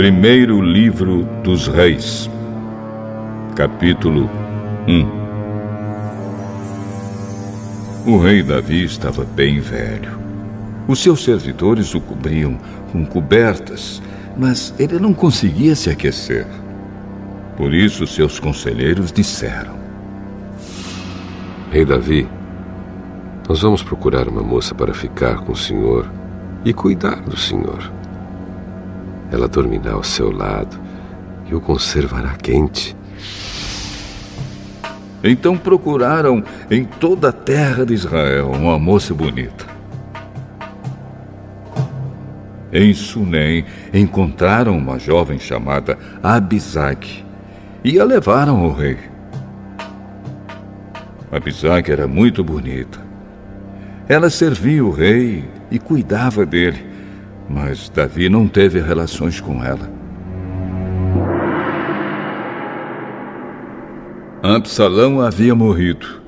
Primeiro livro dos Reis, capítulo 1. O rei Davi estava bem velho. Os seus servidores o cobriam com cobertas, mas ele não conseguia se aquecer. Por isso seus conselheiros disseram: Rei Davi, nós vamos procurar uma moça para ficar com o senhor e cuidar do senhor. Ela dormirá ao seu lado e o conservará quente. Então procuraram em toda a terra de Israel uma moça bonita. Em Sunem encontraram uma jovem chamada Abisag e a levaram ao rei. Abisag era muito bonita. Ela servia o rei e cuidava dele, mas Davi não teve relações com ela. Absalão havia morrido.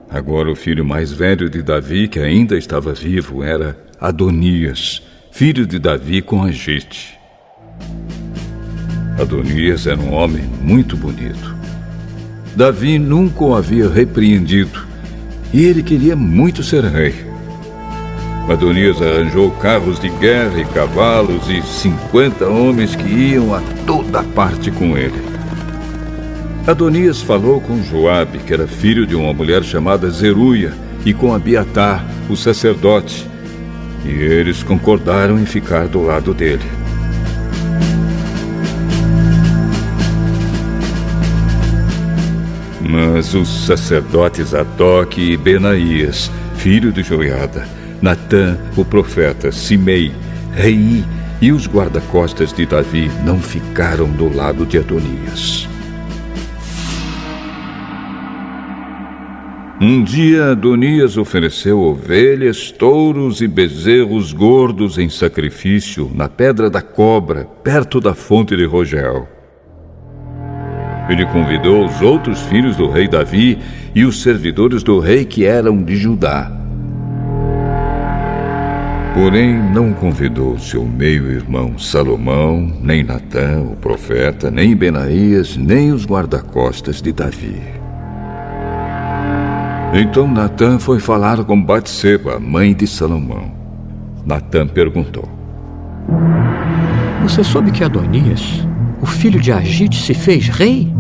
Agora o filho mais velho de Davi, que ainda estava vivo, era Adonias, filho de Davi com Agite. Adonias era um homem muito bonito. Davi nunca o havia repreendido e ele queria muito ser rei. Adonias arranjou carros de guerra e cavalos e 50 homens que iam a toda parte com ele. Adonias falou com Joabe, que era filho de uma mulher chamada Zeruia, e com Abiatar, o sacerdote, e eles concordaram em ficar do lado dele. Mas os sacerdotes Zadoc e Benaías, filho de Joiada, Natã, o profeta, Simei, Rei e os guarda-costas de Davi não ficaram do lado de Adonias. Um dia Adonias ofereceu ovelhas, touros e bezerros gordos em sacrifício na Pedra da Cobra, perto da fonte de Rogel. Ele convidou os outros filhos do rei Davi e os servidores do rei que eram de Judá. Porém, não convidou seu meio-irmão Salomão, nem Natã, o profeta, nem Benaías, nem os guarda-costas de Davi. Então Natã foi falar com Batseba, mãe de Salomão. Natã perguntou: Você soube que Adonias, o filho de Agite, se fez rei?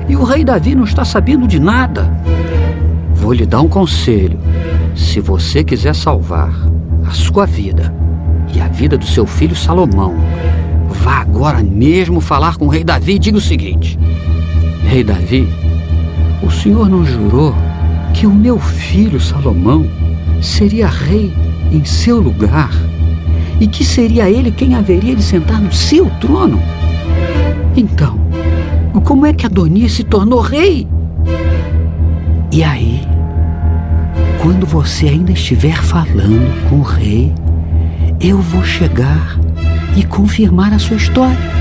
E o rei Davi não está sabendo de nada. Vou lhe dar um conselho. Se você quiser salvar a sua vida e a vida do seu filho Salomão, vá agora mesmo falar com o rei Davi e diga o seguinte: Rei Davi, o senhor não jurou que o meu filho Salomão seria rei em seu lugar e que seria ele quem haveria de sentar no seu trono? Então, como é que Adonias se tornou rei? E aí, quando você ainda estiver falando com o rei, eu vou chegar e confirmar a sua história.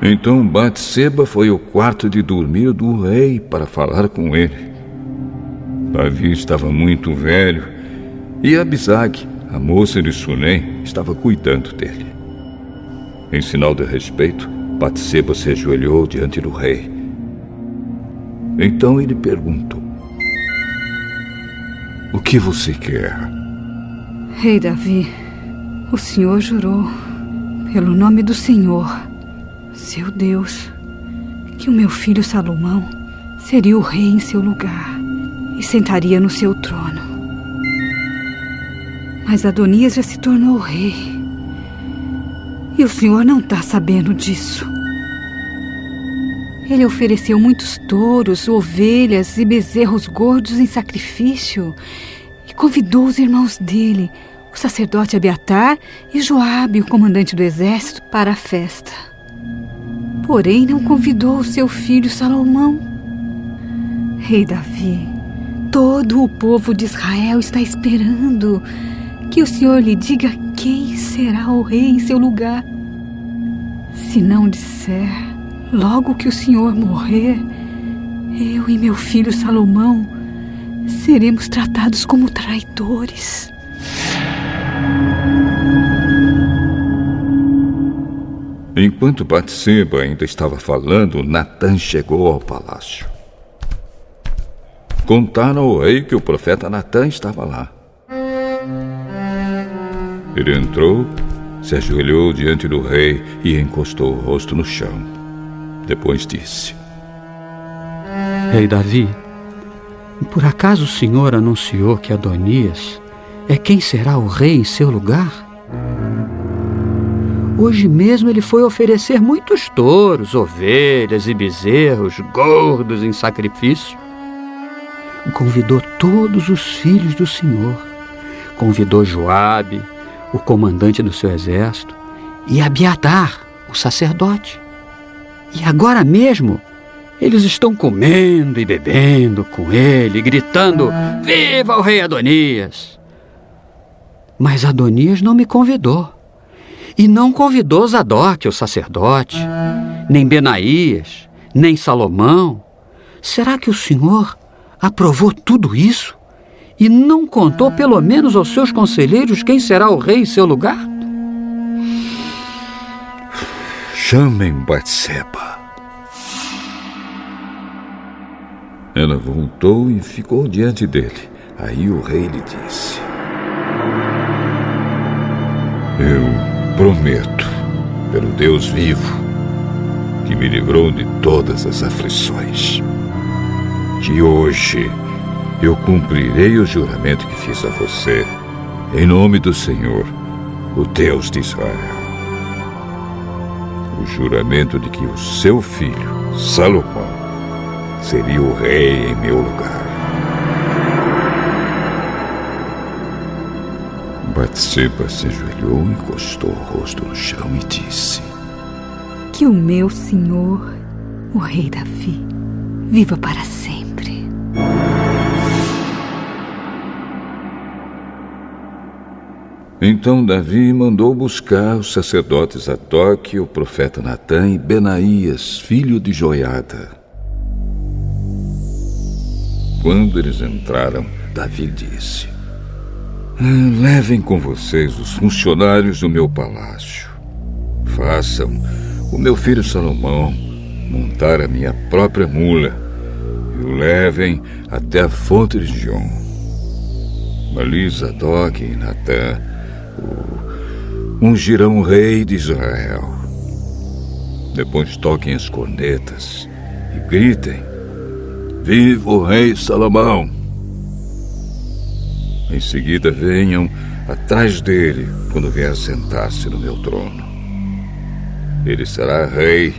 Então Batseba foi ao quarto de dormir do rei para falar com ele. Davi estava muito velho e Abisag, a moça de Sunem, estava cuidando dele. Em sinal de respeito, Batseba se ajoelhou diante do rei. Então ele perguntou: O que você quer? Rei Davi, o senhor jurou, pelo nome do Senhor, seu Deus, que o meu filho Salomão seria o rei em seu lugar e sentaria no seu trono. Mas Adonias já se tornou rei e o senhor não está sabendo disso. Ele ofereceu muitos touros, ovelhas e bezerros gordos em sacrifício e convidou os irmãos dele, o sacerdote Abiatar e Joabe, o comandante do exército, para a festa. Porém, não convidou o seu filho Salomão. Rei Davi, todo o povo de Israel está esperando que o senhor lhe diga quem será o rei em seu lugar. Se não disser, logo que o senhor morrer, eu e meu filho Salomão seremos tratados como traidores. Enquanto Batseba ainda estava falando, Natã chegou ao palácio. Contaram ao rei que o profeta Natã estava lá. Ele entrou, se ajoelhou diante do rei e encostou o rosto no chão. Depois disse: Rei Davi, por acaso o senhor anunciou que Adonias é quem será o rei em seu lugar? Hoje mesmo ele foi oferecer muitos touros, ovelhas e bezerros gordos em sacrifício. Convidou todos os filhos do Senhor. Convidou Joabe, o comandante do seu exército, e Abiatar, o sacerdote. E agora mesmo eles estão comendo e bebendo com ele, gritando: Viva o rei Adonias! Mas Adonias não me convidou. E não convidou Zadok, o sacerdote, nem Benaías, nem Salomão. Será que o Senhor aprovou tudo isso e não contou pelo menos aos seus conselheiros quem será o rei em seu lugar? Chamem Batseba. Ela voltou e ficou diante dele. Aí o rei lhe disse: Eu prometo, pelo Deus vivo, que me livrou de todas as aflições, que hoje eu cumprirei o juramento que fiz a você, em nome do Senhor, o Deus de Israel. O juramento de que o seu filho, Salomão, seria o rei em meu lugar. Batseba se ajoelhou, encostou o rosto no chão e disse: Que o meu senhor, o rei Davi, viva para sempre. Então Davi mandou buscar os sacerdotes Zadok, o profeta Natã e Benaías, filho de Joiada. Quando eles entraram, Davi disse: Levem com vocês os funcionários do meu palácio. Façam o meu filho Salomão montar a minha própria mula e o levem até a fonte de Gion. Ali Zadok e Natã ungirão o rei de Israel. Depois toquem as cornetas e gritem: Viva o rei Salomão! Em seguida venham atrás dele quando vier sentar-se no meu trono. Ele será rei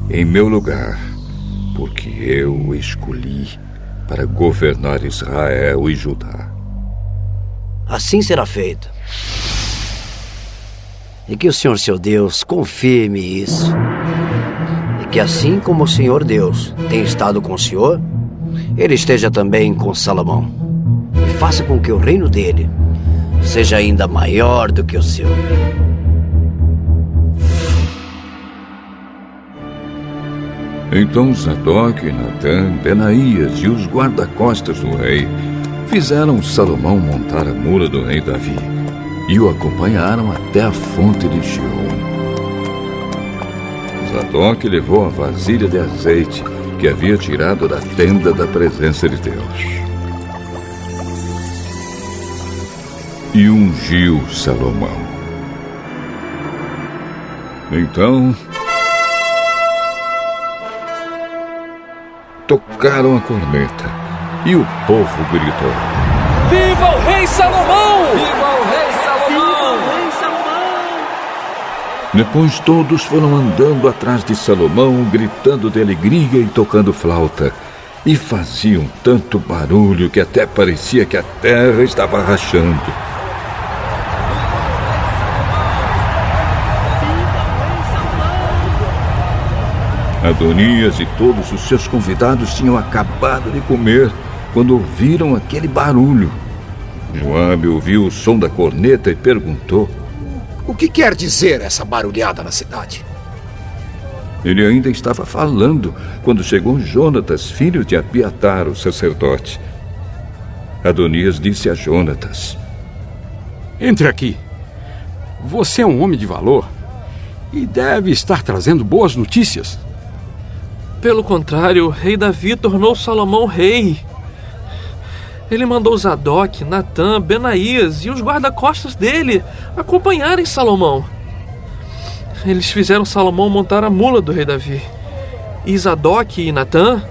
em meu lugar, porque eu o escolhi para governar Israel e Judá. Assim será feito. E que o Senhor, seu Deus, confirme isso. E que assim como o Senhor Deus tem estado com o Senhor, ele esteja também com Salomão. E faça com que o reino dele seja ainda maior do que o seu. Então Zadok, Natã, Benaías e os guarda-costas do rei fizeram Salomão montar a mula do rei Davi e o acompanharam até a fonte de Gion. Zadok levou a vasilha de azeite que havia tirado da tenda da presença de Deus e ungiu Salomão. Então tocaram a corneta e o povo gritou: Viva o rei Salomão! Viva o rei Salomão! Viva o rei Salomão! Depois todos foram andando atrás de Salomão, gritando de alegria e tocando flauta. E faziam tanto barulho que até parecia que a terra estava rachando. Adonias e todos os seus convidados tinham acabado de comer quando ouviram aquele barulho. Joabe ouviu o som da corneta e perguntou: O que quer dizer essa barulhada na cidade? Ele ainda estava falando quando chegou Jonatas, filho de Abiatar, o sacerdote. Adonias disse a Jonatas: Entre aqui. Você é um homem de valor E deve estar trazendo boas notícias. Pelo contrário, o rei Davi tornou Salomão rei. Ele mandou Zadok, Natã, Benaías e os guarda-costas dele acompanharem Salomão. Eles fizeram Salomão montar a mula do rei Davi. E Zadok e Natã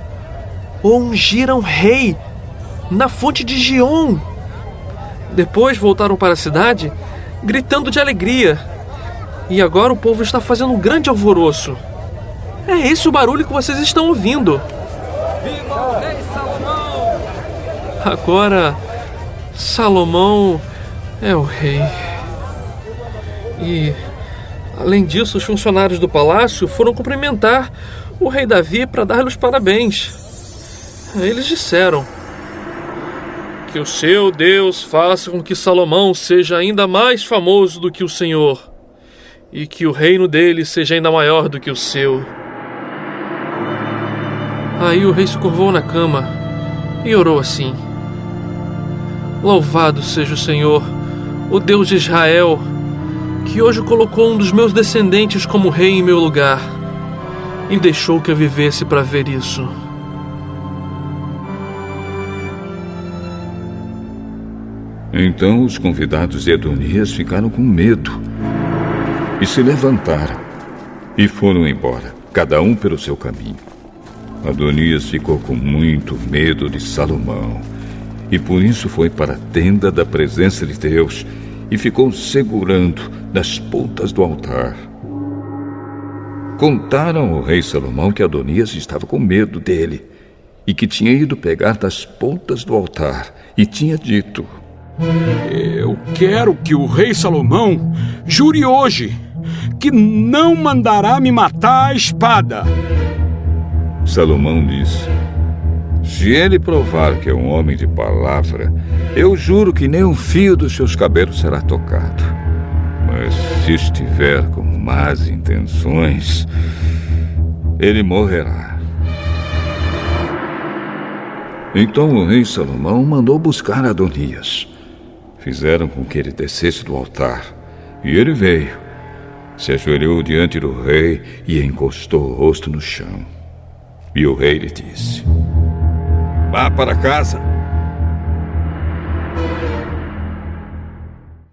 o ungiram rei na fonte de Giom. Depois voltaram para a cidade gritando de alegria. E agora o povo está fazendo um grande alvoroço. É esse o barulho que vocês estão ouvindo. Viva o rei Salomão! Agora, Salomão é o rei. E, além disso, os funcionários do palácio foram cumprimentar o rei Davi para dar-lhe os parabéns. Eles disseram: que o seu Deus faça com que Salomão seja ainda mais famoso do que o Senhor, e que o reino dele seja ainda maior do que o seu. Aí o rei se curvou na cama e orou assim: louvado seja o Senhor, o Deus de Israel, que hoje colocou um dos meus descendentes como rei em meu lugar, e deixou que eu vivesse para ver isso. Então os convidados de Adonias ficaram com medo e se levantaram e foram embora, cada um pelo seu caminho. Adonias ficou com muito medo de Salomão e por isso foi para a tenda da presença de Deus e ficou segurando nas pontas do altar. Contaram ao rei Salomão que Adonias estava com medo dele e que tinha ido pegar das pontas do altar e tinha dito: eu quero que o rei Salomão jure hoje que não mandará me matar à espada. Salomão disse: se ele provar que é um homem de palavra, eu juro que nem um fio dos seus cabelos será tocado. Mas se estiver com más intenções, ele morrerá. Então o rei Salomão mandou buscar Adonias. Fizeram com que ele descesse do altar, e ele veio, se ajoelhou diante do rei e encostou o rosto no chão. E o rei lhe disse: vá para casa